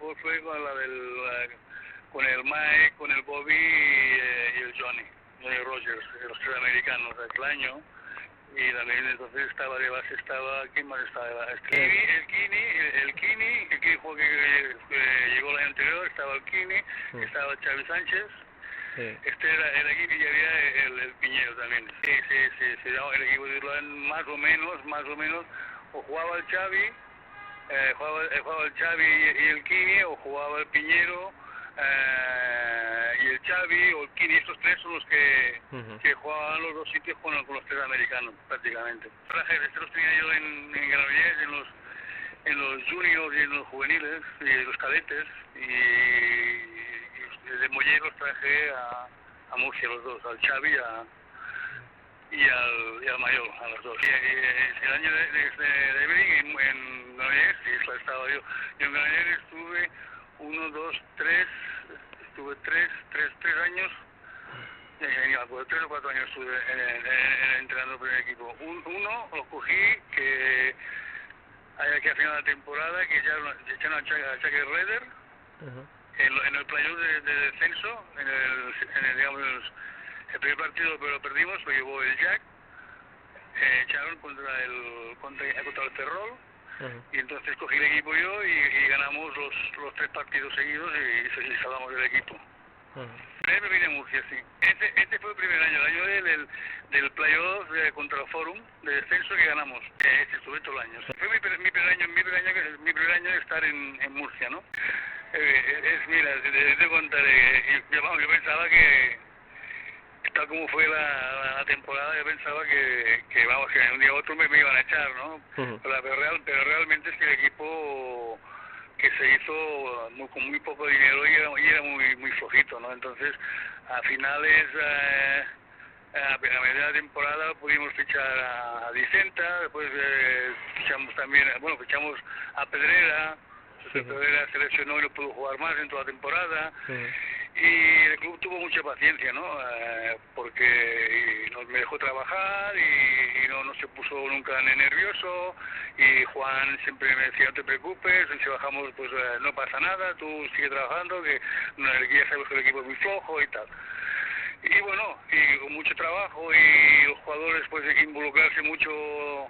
mejor fue con la con el Mike, con el Bobby y el Johnny Rogers, los tres americanos de aquel año. Y también entonces estaba de base, ¿quién más estaba? El Kini, que llegó el año anterior, estaba el Kini, estaba Xavi Sánchez. Este era el equipo y había el Piñero también. Sí, el equipo titular más o menos, o jugaba el Xavi, jugaba el Xavi y el Kini, o jugaba el Piñero y el Xavi o el Kini. Estos tres son los que jugaban los dos sitios con los tres americanos prácticamente. Este los tenía yo en Granollers, en los juniors y en los juveniles y en los cadetes, y desde Moller los traje a Murcia, los dos, al Xavi y al Mayor, a los dos. Y el año de Ebring en Granollers, sí, estaba yo. Yo en Granollers estuve 3 años, ya ni me acuerdo, 3 o 4 años estuve entrenando el primer equipo. Uno lo cogí que hay a final de la temporada, que ya echaron a Chuck Redder en el playoff de descenso, digamos, el primer partido, pero lo perdimos, lo llevó el Jack, echaron contra el Ferrol. Y entonces cogí el equipo yo y ganamos los 3 partidos seguidos y salvamos el equipo. Me vine a Murcia, sí. Este fue el primer año, el año del playoff contra el Forum de descenso que ganamos. Estuve todo el año. Fue mi primer año de estar en Murcia, ¿no? Mira, te contaré. Yo pensaba que, tal como fue la temporada, yo pensaba que vamos, que un día u otro me iban a echar, ¿no? Pero realmente es que el equipo que se hizo con muy poco dinero y era muy flojito, ¿no? Entonces, a finales, a medida de la temporada pudimos fichar a Dicenta, después fichamos a Pedrera. Pedrera seleccionó y no pudo jugar más en toda la temporada. Y el club tuvo mucha paciencia, ¿no? Porque me dejó trabajar y no se puso nunca nervioso, y Juan siempre me decía: no te preocupes, si bajamos pues no pasa nada, tú sigue trabajando, que ya sabes que el equipo es muy flojo y tal. Y bueno, y con mucho trabajo y los jugadores pues involucrarse mucho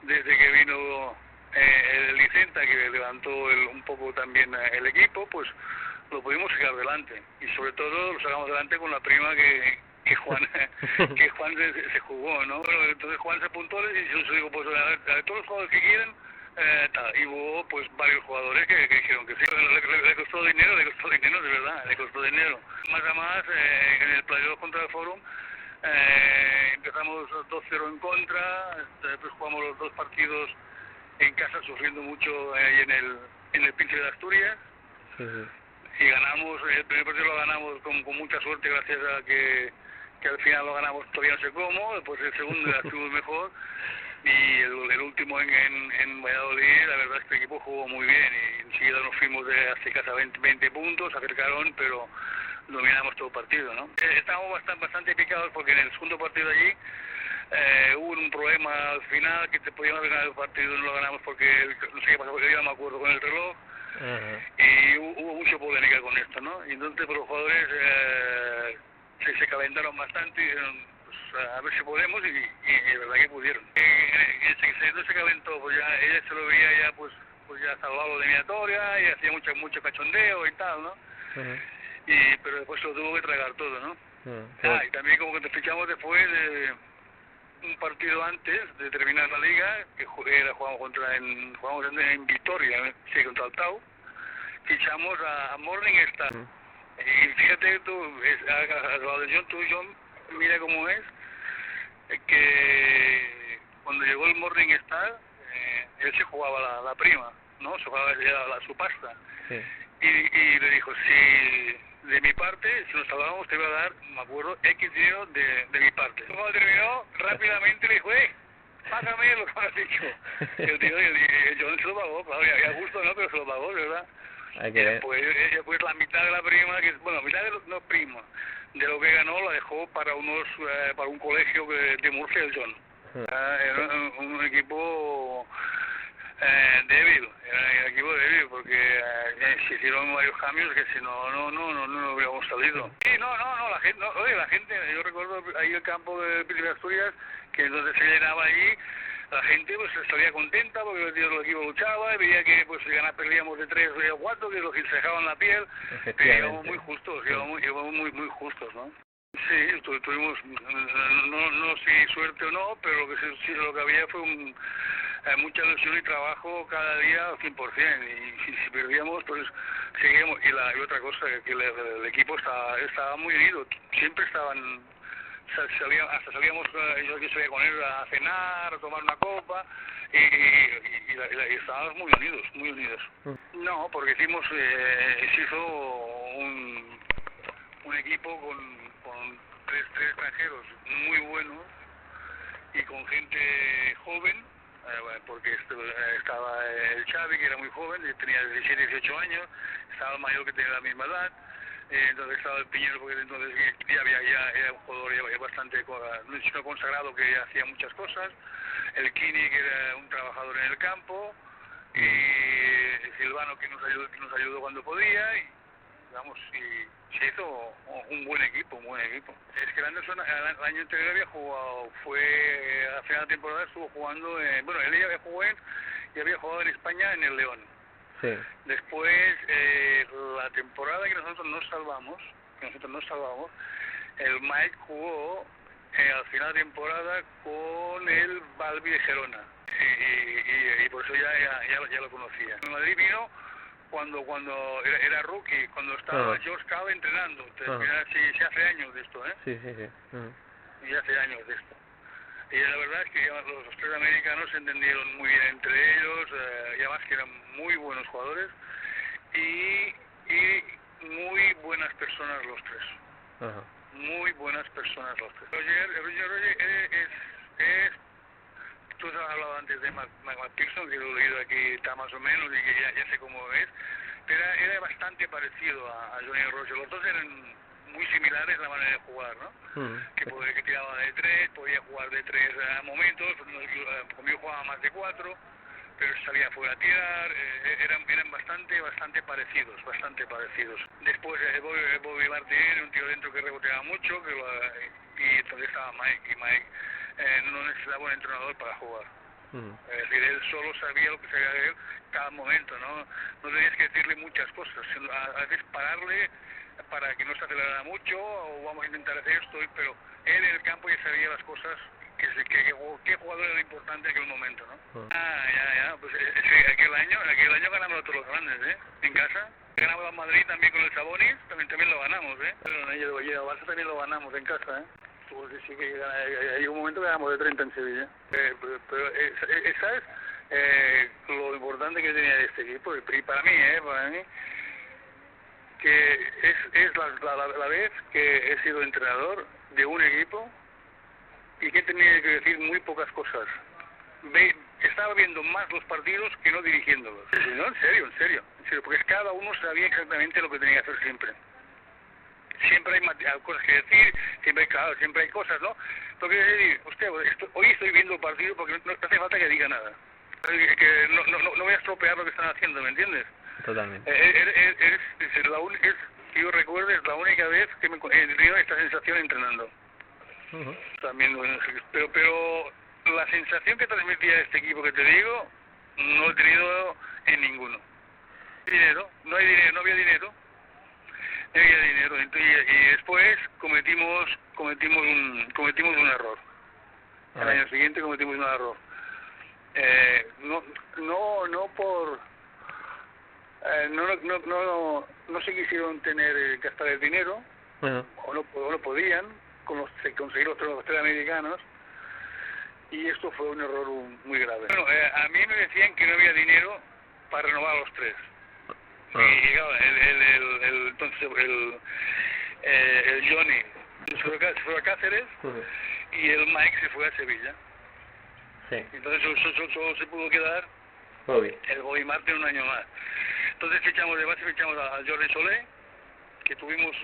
desde que vino el Licenta, que levantó un poco también el equipo, pues lo pudimos sacar adelante, y sobre todo lo sacamos adelante con la prima que Juan se jugó, ¿no? Bueno, entonces Juan se apuntó y yo digo, pues a todos los jugadores que quieren, y hubo pues varios jugadores que dijeron que sí. Le costó dinero, de verdad, le costó dinero. Más a más, en el playoff contra el Forum, empezamos 2-0 en contra, después jugamos los 2 partidos en casa sufriendo mucho en el Príncipe de Asturias. Y ganamos, el primer partido lo ganamos con mucha suerte, gracias a que al final lo ganamos, todavía no sé cómo. Después el segundo estuvo mejor, y el último en Valladolid, la verdad es que el equipo jugó muy bien y enseguida nos fuimos de hace casi 20 puntos, acercaron, pero dominamos todo el partido, ¿no? Estábamos bastante picados porque en el segundo partido allí hubo un problema al final, que podíamos ganar el partido y no lo ganamos porque no sé qué pasó, porque yo no me acuerdo con el reloj. Y hubo mucha polémica con esto, ¿no? Y entonces pues, los jugadores se calentaron bastante y dijeron, pues a ver si podemos, y de verdad que pudieron. No se calentó, pues ya ella se lo veía ya pues ya salvado de eliminatoria y hacía mucho cachondeo y tal, ¿no? Pero después se lo tuvo que tragar todo, ¿no? Y también como que te fichamos después de un partido antes de terminar la liga, que jugamos en Vitoria, sí, contra el Tau, fichamos a Morning Star. Y fíjate tú, a la lesión tuyo, mira cómo es, que cuando llegó el Morning Star, él se jugaba la prima, ¿no? Se jugaba su pasta. Y le dijo, si de mi parte, si nos salvábamos, te iba a dar, me acuerdo, X dinero de mi parte. Cuando terminó, rápidamente le dijo, págame lo que me has dicho. Y el tío, John se lo pagó, claro, y a gusto no, pero se lo pagó, ¿verdad? Y después la mitad de la prima, mitad de lo que ganó la dejó para para un colegio de Murcia, el John. Era un equipo Débil, era el equipo débil porque se hicieron varios cambios que si no hubiéramos salido. Sí, la gente, oye, la gente, yo recuerdo ahí el campo de Príncipe de Asturias, que entonces se llenaba allí, la gente pues estaría contenta porque el equipo luchaba y veía que pues si perdíamos de 3 o 4, que los que se dejaban la piel, pero íbamos muy justos, íbamos muy justos, ¿no? Sí, tuvimos, no sé si suerte o no, pero lo que había fue mucha ilusión y trabajo cada día al 100%, y si perdíamos, pues seguíamos. Y otra cosa, que el equipo estaba muy unido, siempre estaban, hasta salíamos, yo que salía con él a cenar, a tomar una copa, y estábamos muy unidos, muy unidos. No, porque se hizo un equipo con tres extranjeros muy buenos y con gente joven, porque estaba el Xavi, que era muy joven, tenía 17, 18 años, estaba el mayor, que tenía la misma edad, entonces estaba el Piñero, porque entonces ya era un jugador ya bastante no consagrado, que ya hacía muchas cosas, el Kini, que era un trabajador en el campo, y Silvano, que nos ayudó cuando podía, y se hizo un buen equipo, Es que el año anterior había jugado, a final de temporada estuvo jugando, él había jugado en España en el León. Sí. Después, la temporada que nosotros nos salvamos, el Mike jugó al final de temporada con el Balbi de Gerona, y por eso ya lo conocía. En Madrid vino cuando era rookie, cuando estaba George Cal entrenando. Sí, hace años de esto, ¿eh? Sí. Y hace años de esto. Y la verdad es que los tres americanos se entendieron muy bien entre ellos, y además que eran muy buenos jugadores y muy buenas personas los tres. Ajá. Muy buenas personas los tres. Roger es tú has hablado antes de McPherson, que lo he leído aquí, está más o menos, y que ya sé cómo es, pero era bastante parecido a Johnny Roger. Los dos eran muy similares la manera de jugar, ¿no? Que tiraba de 3, podía jugar de 3 a momentos, conmigo jugaba más de 4, pero salía fuera a tirar, eran bastante parecidos. Después Bobby Martin, un tío dentro que reboteaba mucho, y entonces estaba Mike, y Mike no necesitaba un entrenador para jugar. Es decir, él solo sabía lo que sabía de él cada momento, no tenías que decirle muchas cosas, sino a veces pararle para que no se acelerara mucho, o vamos a intentar hacer esto, pero él en el campo ya sabía las cosas, qué jugador era importante en aquel momento, ¿no? Pues aquel año ganamos todos los grandes, en casa. Ganamos a Madrid también con el Sabonis, también lo ganamos, pero en el Barça también lo ganamos en casa, Porque sí que hay un momento que ganamos de 30 en Sevilla. Pero ¿sabes? Lo importante que tenía este equipo, y para mí, que es la vez que he sido entrenador de un equipo y que he tenido que decir muy pocas cosas. Estaba viendo más los partidos que no dirigiéndolos. No, en serio, porque cada uno sabía exactamente lo que tenía que hacer siempre. Siempre hay cosas que decir, siempre hay cosas, ¿no? Lo que decir, hoy estoy viendo el partido porque no hace falta que diga nada. Que no voy a estropear lo que están haciendo, ¿me entiendes? Totalmente. Que yo recuerdo, es la única vez que he tenido esta sensación entrenando. También, pero la sensación que transmitía este equipo que te digo, no he tenido en ninguno. No había dinero. Y después cometimos un error. Al año siguiente cometimos un error. No se quisieron gastar el dinero, o no podían conseguir los tres americanos, y esto fue un error muy grave. Bueno, a mí me decían que no había dinero para renovar a los tres. Y claro, entonces el Johnny se fue a Cáceres, y el Mike se fue a Sevilla. Sí. Entonces solo se pudo quedar el Bobby Martin un año más. Entonces fichamos a Jordi Solé, que tuvimos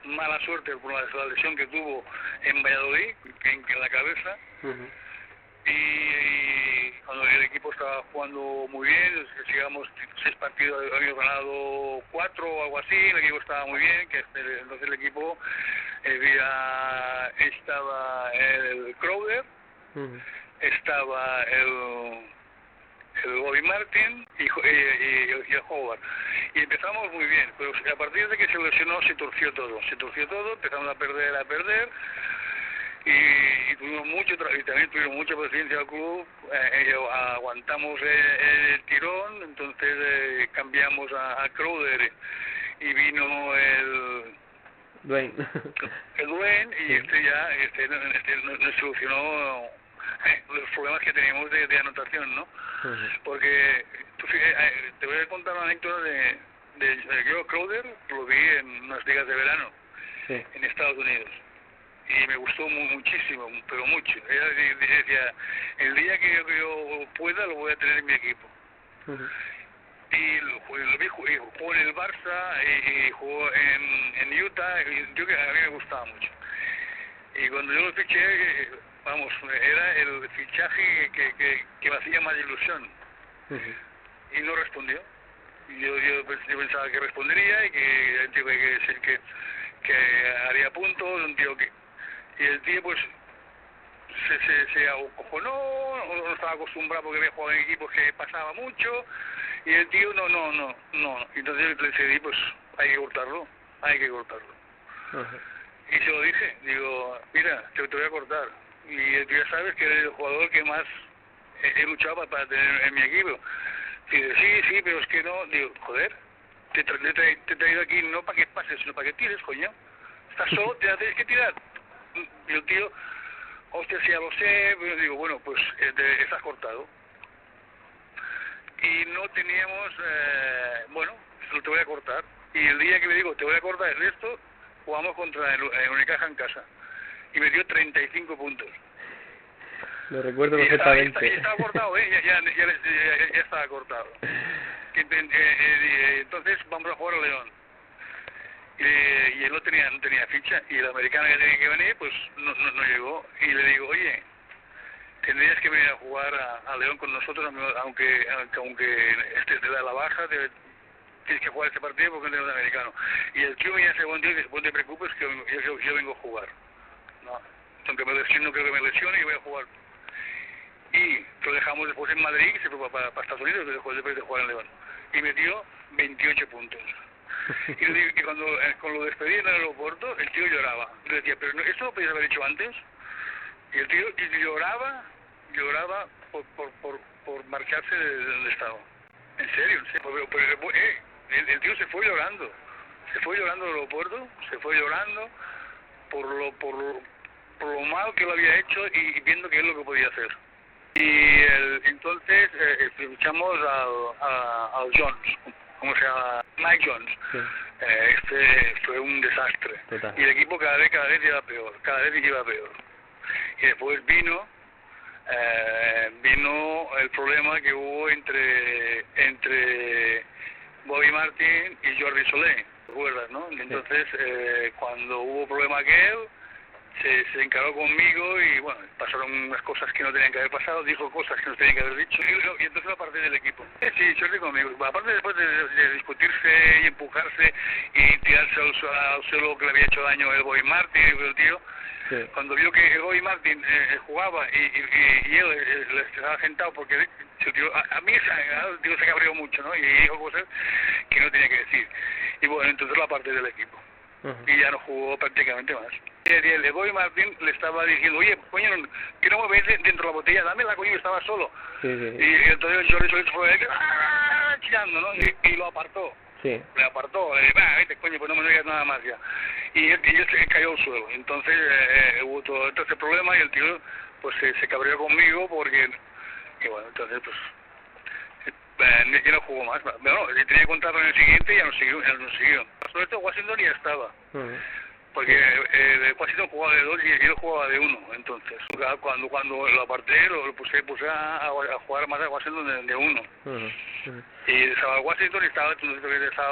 mala suerte por la lesión que tuvo en Valladolid, en la cabeza. y cuando el equipo estaba jugando muy bien, llegamos 6 partidos, habíamos ganado 4 o algo así, el equipo estaba muy bien, entonces el equipo estaba el Crowder, estaba el Bobby Martin y el Howard. Y empezamos muy bien, pero a partir de que se lesionó se torció todo, empezamos a perder y tuvimos y también tuvimos mucha paciencia al club, aguantamos el tirón, entonces cambiamos a Crowder y vino el Dwayne. Y nos solucionó los problemas que teníamos de anotación, ¿no? Porque te voy a contar una anécdota de yo Crowder, lo vi en unas ligas de verano en Estados Unidos y me gustó muchísimo, pero mucho. Ella decía, el día que yo pueda lo voy a tener en mi equipo. Y lo vi, jugó en el Barça y jugó en Utah, y a mí me gustaba mucho. Y cuando yo lo fiché, vamos, era el fichaje que me hacía más ilusión. Y no respondió. Yo pensaba que respondería y que haría puntos, un tío y el tío pues se acojonó, no estaba acostumbrado porque había jugado en equipos que pasaba mucho, y el tío no. Entonces le decidí, pues hay que cortarlo. Y se lo dije, digo, mira, te voy a cortar. Y tú ya sabes que eres el jugador que más he luchado para tener en mi equipo. Y dice, sí, pero es que no. Digo, joder, te he traído aquí no para que pases, sino para que tires, coño. Estás solo, te la tienes que tirar. Y el tío, hostia, sí, ya lo sé, pero digo, bueno, pues estás cortado. Y no teníamos, bueno, te voy a cortar. Y el día que me digo, te voy a cortar el resto, jugamos contra el Unicaja en casa. Y me dio 35 puntos. Lo recuerdo perfectamente. Y estaba cortado, ya estaba cortado. Entonces vamos a jugar a León. Y él no tenía ficha, y la americana que tenía que venir, pues no llegó. Y le digo, oye, tendrías que venir a jugar a León con nosotros, aunque te da la baja, tienes que jugar este partido porque no tenemos americano. Y el tío me dice, bueno, no te preocupes que yo vengo a jugar. No, aunque no creo que me lesione y voy a jugar. Y lo dejamos después en Madrid y se fue para Estados Unidos después de jugar en León. Y metió 28 puntos. Y cuando lo despedí en el aeropuerto, el tío lloraba. Y le decía, pero ¿esto lo podías haber hecho antes? Y el tío lloraba por marcharse de donde estaba. En serio. El tío se fue llorando. Se fue llorando del aeropuerto, se fue llorando por lo mal que lo había hecho y viendo qué es lo que podía hacer. Y entonces fichamos al Jones, ¿cómo se llama? Mike Jones. Fue un desastre. Total. Y el equipo cada vez iba peor, Y después vino el problema que hubo entre Bobby Martin y Jordi Soler, ¿recuerdas, no? Entonces, cuando hubo problema aquel, se encaró conmigo y bueno, pasaron unas cosas que no tenían que haber pasado, dijo cosas que no tenían que haber dicho y entonces aparte del equipo. Sí, Jordi conmigo. Aparte después de discutirse y empujarse y tirarse al suelo que le había hecho daño el Bobby Martin y el tío, cuando vio que el Bobby Martin jugaba y él estaba sentado porque el tío, a mí el tío se cabreó mucho, ¿no? Y dijo cosas que no tenía que decir. Y bueno, entonces la parte del equipo. Y ya no jugó prácticamente más. El Bobby Martin le estaba diciendo, oye, coño, que no me ves dentro de la botella, dámela, coño, estaba solo. Y entonces Jordi Soler fue chillando, ¿no? Y lo apartó. Le apartó, vete, coño, pues no me digas nada más ya. Y él se cayó al suelo. Entonces hubo todo ese problema y el tío pues se cabreó conmigo porque, y bueno, entonces pues ya no jugó más. Bueno, tenía que contarlo en el siguiente y ya no siguió. Sobre esto Washington ya estaba. Porque Washington jugaba de 2 y él jugaba de 1. Entonces, cuando lo aparté, lo puse a jugar más a Washington de 1. Y estaba Washington y estaba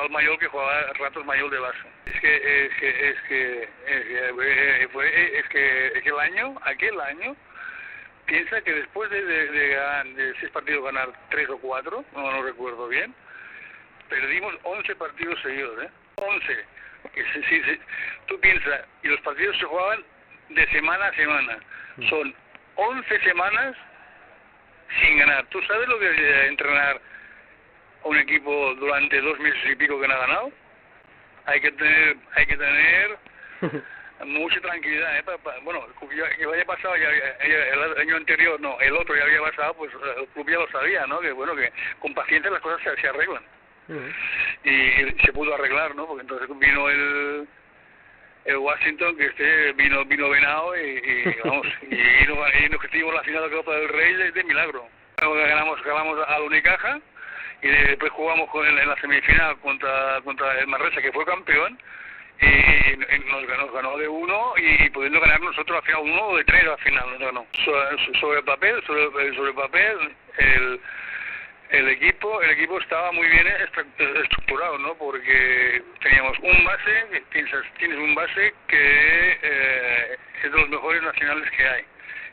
el mayor que jugaba ratos mayor de base. Es que aquel año piensa que después de 6 partidos ganar 3 o 4, no recuerdo bien, perdimos 11 partidos seguidos, 11. Tú piensas, y los partidos se jugaban de semana a semana. Son 11 semanas sin ganar. ¿Tú sabes lo que es entrenar a un equipo durante 2 meses y pico que no ha ganado? Hay que tener mucha tranquilidad, bueno, que haya pasado ya el año anterior, no, el otro ya había pasado, pues el club ya lo sabía, ¿no? Que bueno, que con paciencia las cosas se arreglan. Y se pudo arreglar, ¿no? Porque entonces vino el Washington, que vino venado y vamos, y nos tuvimos la final de la Copa del Rey de milagro. Ganamos al Unicaja y después jugamos en la semifinal contra el Manresa, que fue campeón, y nos ganó de 1 y pudiendo ganar nosotros al final 1 o de 3 al final nos ganó. Sobre papel el equipo estaba muy bien estructurado, ¿no? Porque teníamos un base, tienes un base que es de los mejores nacionales que hay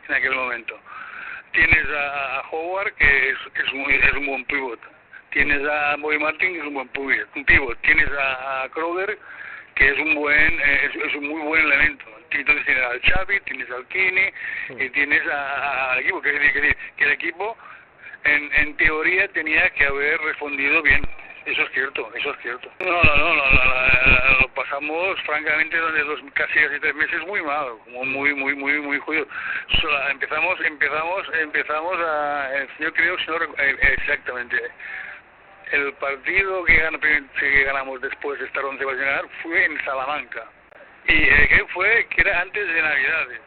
en aquel momento. Tienes a Howard, que es un buen pivot. Tienes a Bobby Martin, que es un buen pivot. Tienes a Crowder, que es un muy buen elemento. Entonces tienes al Xavi, tienes al Kini y tienes al equipo, que el equipo en teoría tenía que haber respondido bien. Eso es cierto. No, lo pasamos francamente durante casi 3 meses muy mal, como muy jodido. Empezamos a, yo creo, exactamente. El partido que ganamos después de estar 11 para ganar fue en Salamanca. Y que era antes de Navidades.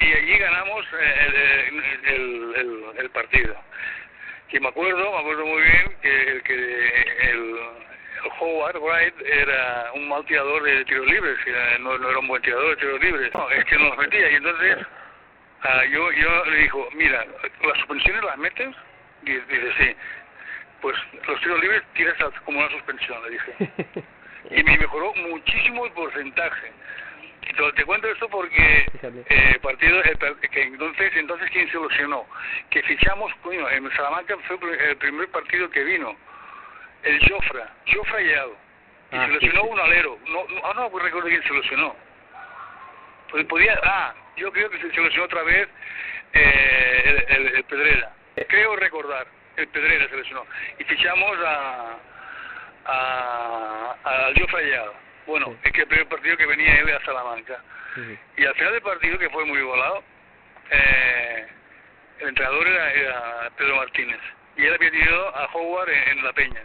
Y allí ganamos el partido. Y me acuerdo muy bien que el Howard Wright era un mal tirador de tiros libres, no era un buen tirador de tiros libres. No, es que no los metía. Y entonces yo le dijo, mira, las suspensiones las metes, y dice sí. Pues los tiros libres tiras como una suspensión, le dije. Y me mejoró muchísimo el porcentaje. Y te cuento esto porque que entonces ¿quién se lesionó? Que fichamos, coño, en Salamanca fue el primer partido que vino, el Jofra Lleado. Y se lesionó un alero. No recuerdo quién se lesionó. Pues yo creo que se lesionó otra vez el Pedrera. Creo recordar. El Pedrera se lesionó. Y fichamos al Jofra Lleado. Bueno, es que el primer partido que venía él a Salamanca. Y al final del partido, que fue muy volado, el entrenador era Pedro Martínez. Y él había tirado a Howard en la Peña.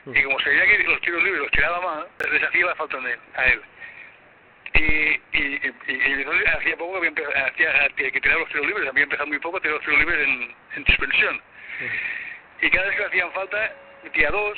Y como se veía que los tiros libres los tiraba mal, les hacía la falta a él. Y entonces hacía poco que tiraba los tiros libres, había empezado muy poco a tirar los tiros libres en suspensión. Y cada vez que le hacían falta, metía 2,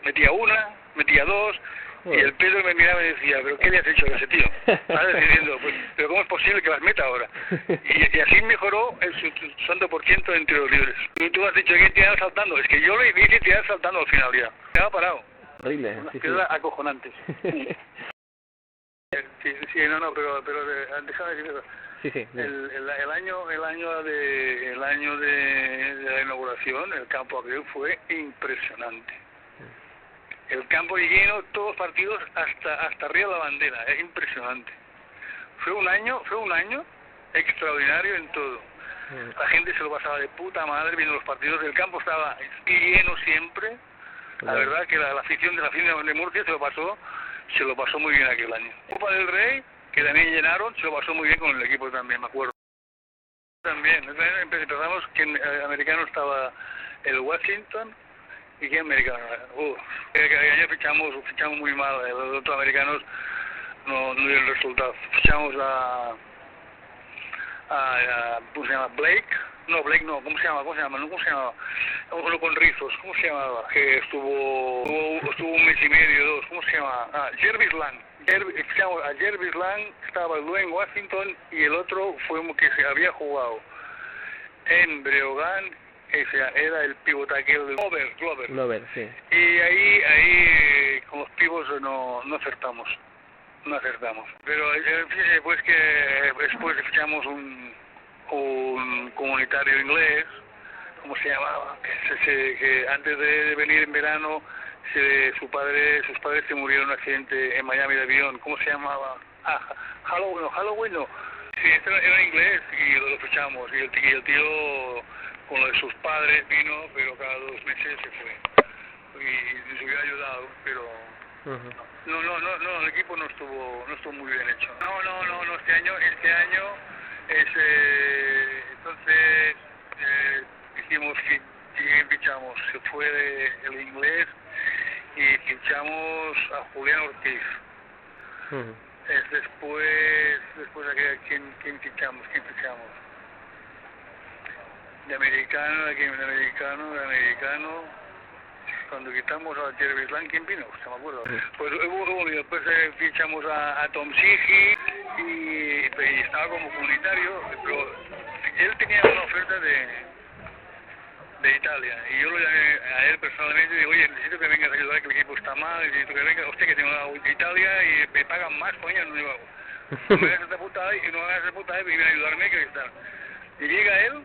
metía 1, metía 2. Y el Pedro me miraba y decía, ¿pero qué le has hecho a ese tío? ¿Sabes? Diciendo, pues, ¿pero cómo es posible que las meta ahora? Y así mejoró su santo por ciento en tiros libres. Y tú has dicho que tirar saltando. Es que yo le hice tirar saltando al final ya. Estaba parado. Horrible. Unas piedras acojonantes. pero déjame decir eso. Sí. El año de la inauguración, el campo aquel fue impresionante. El campo lleno, todos los partidos hasta arriba de la bandera, es impresionante. Fue un año extraordinario en todo. La gente se lo pasaba de puta madre viendo los partidos, el campo estaba lleno siempre. La verdad que la afición de Murcia se lo pasó muy bien aquel año. Copa del Rey, que también llenaron, se lo pasó muy bien con el equipo también, me acuerdo. También empezamos que en americano estaba el Washington. ¿Y qué americano? Ayer fichamos muy mal, los otros americanos no dieron resultados. Fichamos a ¿cómo se llama? Blake, ¿cómo se llama? Uno con rizos, ¿cómo se llamaba? Que estuvo un mes y medio, 2, ¿cómo se llama? Jervis Lang. Fichamos a Jervis Lang, estaba Dwayne Washington y el otro fue uno que se había jugado en Breogán. Era el pivotaquero de Glover, sí. Y ahí con los pivos no acertamos. Pero pues que después fichamos un un comunitario inglés, ¿cómo se llamaba? Que antes de venir en verano, sus padres se murieron en un accidente en Miami de avión. ¿Cómo se llamaba? Halloween no. Sí, era inglés y lo fichamos. Y el tío, con lo de sus padres, vino, pero cada 2 meses se fue. Y nos hubiera ayudado, pero... No, el equipo no estuvo muy bien hecho. No, este año entonces hicimos que fichamos, se fue el inglés y fichamos a Julián Ortiz. Después ¿quién fichamos? De americano. Cuando quitamos a Jervis Lang, ¿quién vino? Se me acuerdo. Pues después fichamos a Tom Sigi y estaba como comunitario, pero él tenía una oferta de Italia y yo lo llamé a él personalmente y digo, oye, necesito que vengas a ayudar, que el equipo está mal, necesito que venga, hostia, que tengo una Italia y me pagan más, coño, no digo, no me hagas esta putada y me viene a ayudarme, que tal. Y llega él,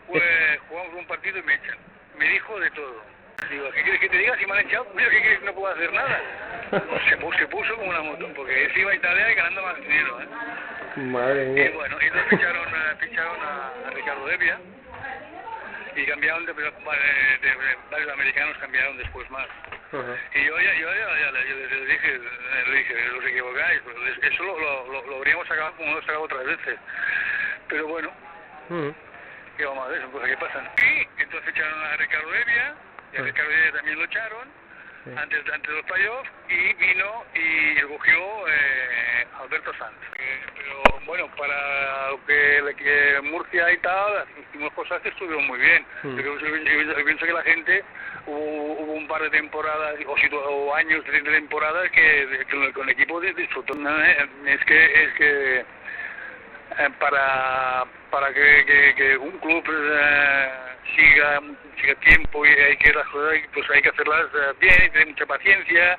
pues jugamos un partido y me echan. Me dijo de todo. Digo, ¿qué quieres que te diga? Si me han echado, mira, ¿qué quieres que no puedo hacer nada? Se puso como una moto, porque él se iba a Italia y ganando más dinero, Madre mía. Y bueno, entonces ficharon a Ricardo Devia y cambiaron de varios americanos, cambiaron después más. Y yo ya les dije, os equivocáis, eso lo habríamos sacado como lo he sacado otras veces. Pero bueno, ¿qué vamos a ver? Son cosas que pasan. Y entonces echaron a Ricardo Devia. Y a Ricardo Devia también lo echaron antes de los playoffs y vino y recogió Alberto Sanz. Pero bueno, para lo que Murcia y tal, hicimos cosas que estuvieron muy bien. Yo pienso que la gente, hubo un par de temporadas o años de temporadas que con el equipo disfrutó. Es que para que un club siga tiempo y hay que las cosas, pues hay que hacerlas bien, y tener mucha paciencia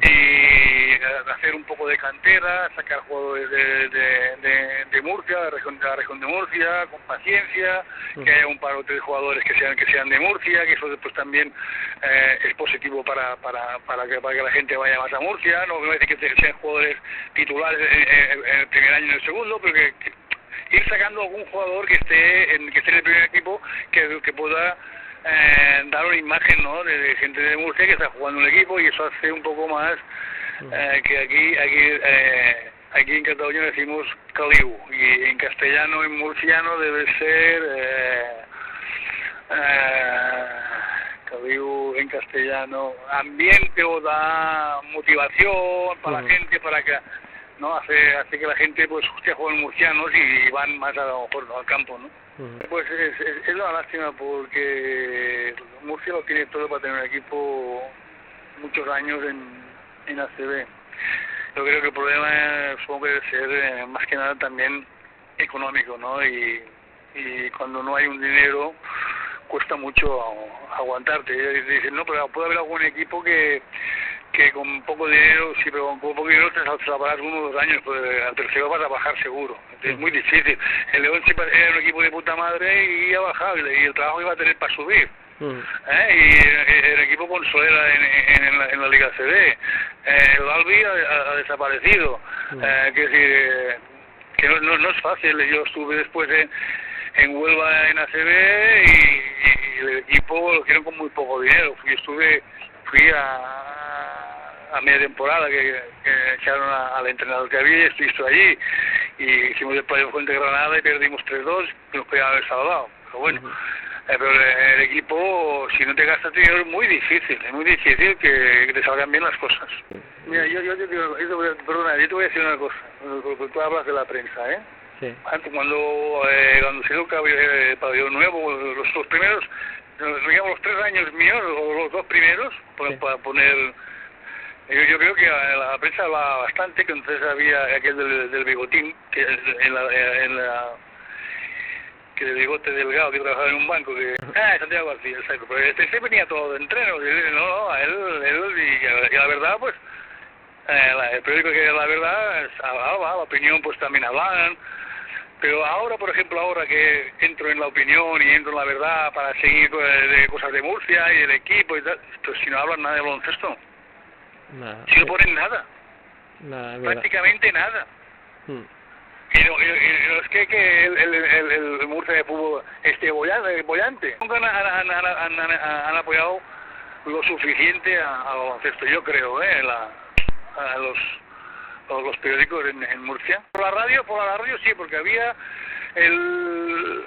y hacer un poco de cantera, sacar jugadores de Murcia, de la región de Murcia, con paciencia, que haya un par o 3 jugadores que sean de Murcia, que eso después también es positivo para que la gente vaya más a Murcia. No me parece que sean jugadores titulares en el primer año y en el segundo, pero que ir sacando algún jugador que esté en el primer equipo que pueda dar una imagen, ¿no?, de gente de Murcia que está jugando en el equipo, y eso hace un poco más que aquí en Cataluña decimos caliu, y en castellano, en murciano debe ser caliu en castellano, ambiente, o da motivación para la gente, para que no hace que la gente pues jueguen murcianos y van más a lo mejor al campo, ¿no? Pues es una lástima, porque Murcia lo tiene todo para tener un equipo muchos años en ACB. Yo creo que el problema supongo que debe ser más que nada también económico, ¿no? Y cuando no hay un dinero cuesta mucho aguantarte. Dicen, no, pero puede haber algún equipo que con poco dinero, sí, pero con poco dinero te salvarás 1 o 2 años, pues al tercero vas a bajar seguro. Es muy difícil. El León siempre era un equipo de puta madre y ha bajado, y el trabajo iba a tener para subir. Y el equipo con Solera en la Liga CD. El Albi ha desaparecido. Que decir, que no es fácil. Yo estuve después en Huelva en ACB y el equipo lo quieren con muy poco dinero. Fui a media temporada que echaron al entrenador que había, y estoy allí, y hicimos el playoff contra Granada y perdimos 3-2, que nos podían haber salvado, pero bueno. Pero el equipo, si no te gastas dinero, es muy difícil que te salgan bien las cosas. Mira, yo te digo, perdona, yo te voy a decir una cosa, porque tú hablas de la prensa, Sí. Antes, cuando se dio el pabellón nuevo, los primeros, digamos los 3 años míos, o los 2 primeros, para poner... Yo creo que la prensa hablaba bastante, que entonces había aquel del bigotín, que que del bigote delgado, que trabajaba en un banco, que... Santiago García, exacto, pero este venía todo de entreno, y la verdad, pues, el periódico que la verdad hablaba, la opinión pues también hablaban, Pero ahora, por ejemplo, ahora que entro en la opinión y entro en la verdad para seguir de cosas de Murcia y del equipo y tal, pues si no hablan nada de baloncesto, Nada. si no ponen nada, Nada, es verdad. prácticamente nada. Y no es que el Murcia de fútbol esté bollante. Nunca han apoyado lo suficiente al baloncesto, yo creo, a los periódicos en Murcia. Por la radio sí, porque había el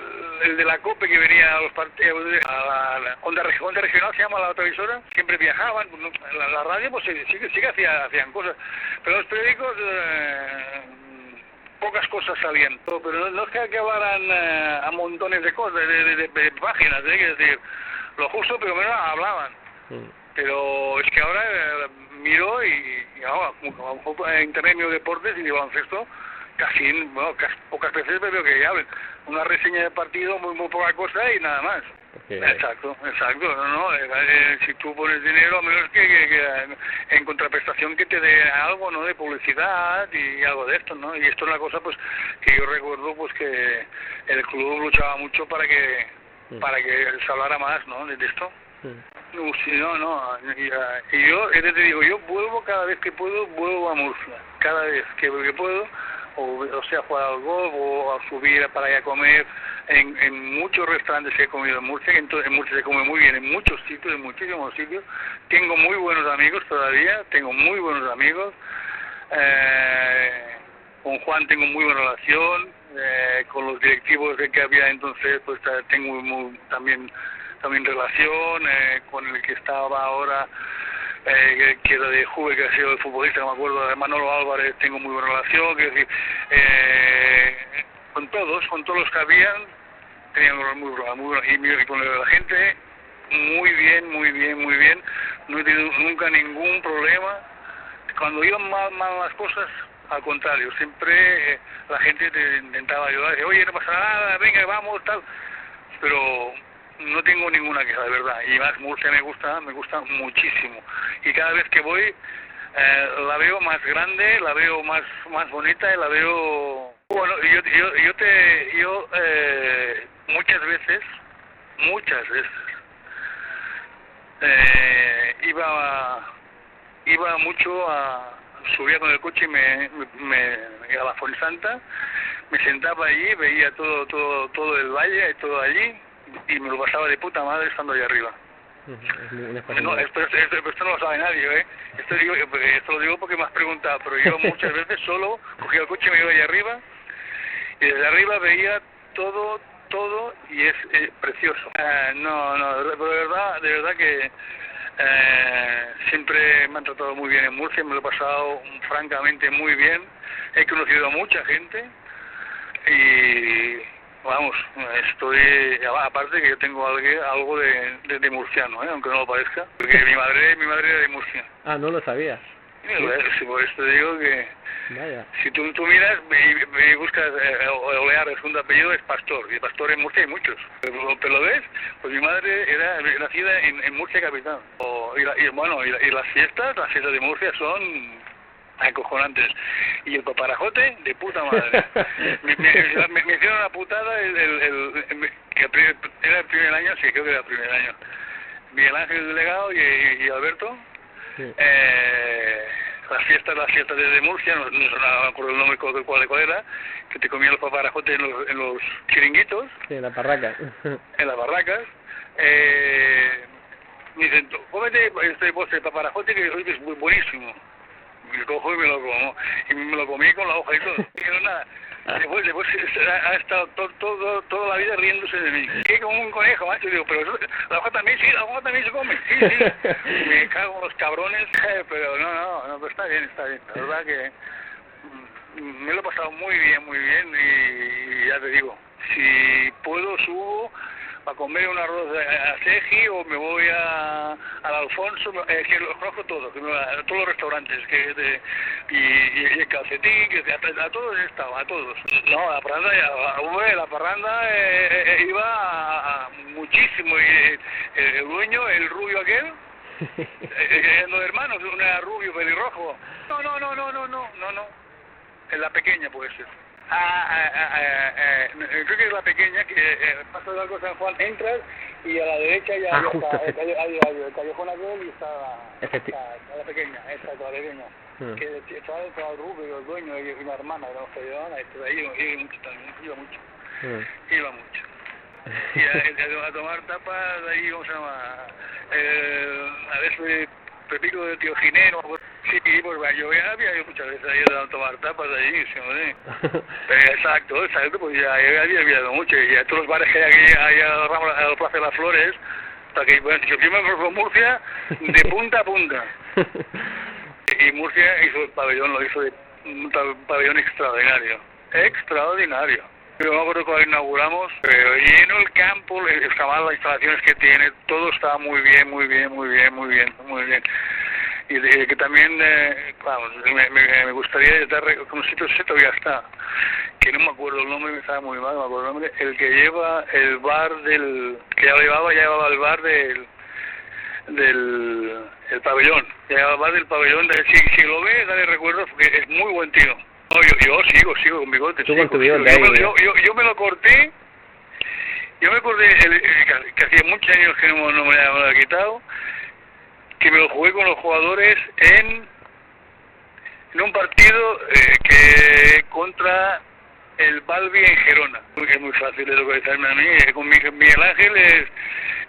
de la COPE que venía a los partidos, a la onda regional se llama la televisora, siempre viajaban, la radio pues sí que hacían cosas, pero los periódicos pocas cosas salían, pero no es que hablaran a montones de cosas, de páginas, es decir, lo justo, pero menos hablaban. Pero es que ahora miro y ahora, como en internet miro deportes y de baloncesto, casi pocas veces veo que hablen. Una reseña de partido, muy poca cosa y nada más. Okay. Exacto, no, si tú pones dinero, a menos que en contraprestación que te dé algo, ¿no? De publicidad y algo de esto, ¿no? Y esto es una cosa, pues, que yo recuerdo, pues, que el club luchaba mucho para que se hablara más, ¿no? De esto. Y yo te digo, yo vuelvo cada vez que puedo, vuelvo a Murcia, cada vez que puedo, o sea, jugar al golf o a subir para ir a comer en muchos restaurantes que he comido en Murcia, en Murcia se come muy bien, en muchos sitios, en muchísimos sitios, tengo muy buenos amigos todavía, con Juan tengo muy buena relación, con los directivos que había entonces, pues tengo también relación, con el que estaba ahora, que era de Juve, que ha sido el futbolista, no me acuerdo, de Manolo Álvarez, tengo muy buena relación, quiero decir, con todos los que habían, teníamos muy buena, y con la gente, muy bien, no he tenido nunca ningún problema. Cuando iban mal las cosas, al contrario, siempre la gente te intentaba ayudar, dice, oye, no pasa nada, venga, vamos, tal, pero no tengo ninguna queja, de verdad, y más Murcia me gusta muchísimo, y cada vez que voy la veo más grande, la veo más bonita, y la veo, bueno, yo muchas veces iba mucho subía con el coche y me a la Fuensanta, me sentaba allí, veía todo el valle y todo allí, y me lo pasaba de puta madre estando allá arriba. No, esto no lo sabe nadie, ¿eh? Esto lo digo porque me has preguntado, pero yo muchas veces solo cogía el coche y me iba allá arriba, y desde arriba veía todo y es precioso. De verdad que siempre me han tratado muy bien en Murcia, me lo he pasado francamente muy bien, he conocido a mucha gente y vamos, aparte que yo tengo algo de murciano, aunque no lo parezca, porque mi madre era de Murcia. Ah, no lo sabía. Sí, por esto digo que vaya. Si tú miras y buscas Olear, el segundo apellido es Pastor, y Pastor en Murcia hay muchos. Pero lo ves, pues mi madre era nacida en Murcia capital. Y las fiestas de Murcia son acojonantes. Y el paparajote, de puta madre. me hicieron una putada era el primer año, sí, creo que era el primer año. Miguel Ángel, el delegado, y Alberto. Sí. Las fiestas de Murcia, no me acuerdo el nombre cuál era, que te comían los paparajotes en los chiringuitos. Sí, en las barracas. En las barracas. Me dicen, cómete este postre de paparajote que es muy buenísimo. Me cojo y me lo como. Y me lo comí con la hoja y todo. Pero nada. Después ha estado toda la vida riéndose de mí. Que como un conejo, macho. Digo, pero la hoja también se come. Sí. Me cago en los cabrones, pero no, pues está bien. La verdad que me lo he pasado muy bien y ya te digo, si puedo subo a comer un arroz a Seji o me voy al Alfonso, que los conozco todos los restaurantes, y el Calcetín, que a todos he estado, a todos. No, la parranda iba muchísimo, y el dueño, el rubio aquel, los hermanos, uno era rubio, pelirrojo. No, en la pequeña puede ser. Creo que es la pequeña, que pasa del Arco San Juan, entras y a la derecha ya, ya justo, está el callejón aquel y está la pequeña, la pequeña. Que estaba el Rubio, el dueño y una hermana, que no se llevaban, ahí mucho también, iba mucho. Iba mucho. Y a tomar tapas ahí, ¿cómo se llama? A veces Pepito de Tío Gineno. Sí, pues yo había ido muchas veces ahí a tomar tapas allí, ¿sí? Exacto, pues ya había viajado mucho. Y a todos los bares que hay a la Plaza de las Flores, hasta que, bueno, yo me fui a Murcia de punta a punta. Y Murcia hizo el pabellón, lo hizo de un pabellón extraordinario. Extraordinario. Yo me acuerdo cuando inauguramos, lleno el campo, las instalaciones que tiene, todo estaba muy bien. Y que también, vamos, me gustaría estar con un sitio, todavía está, que no me acuerdo el nombre, me estaba muy mal, no me acuerdo el nombre, el que lleva el bar que ya llevaba el bar del pabellón, ya llevaba el bar del pabellón, si lo ves, dale recuerdo, porque es muy buen tío. No, yo sigo con bigote. Tú con tu bigote ahí. Yo me lo corté. Yo me acordé que hacía muchos años que no me lo había quitado, que me lo jugué con los jugadores en un partido que contra el Balbi en Gerona. Es muy fácil de localizarme a mí. Con Miguel Ángel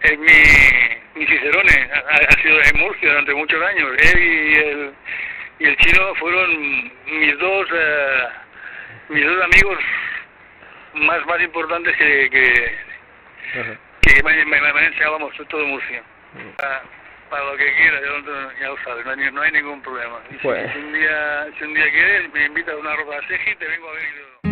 es mi cicerone. Ha sido en Murcia durante muchos años. Él y el chino fueron mis dos amigos más importantes que me han enseñado, vamos, todo Murcia. Para lo que quieras, ya lo sabes, no hay ningún problema. Y si un día quieres, me invitas a una ropa seji y te vengo a ver.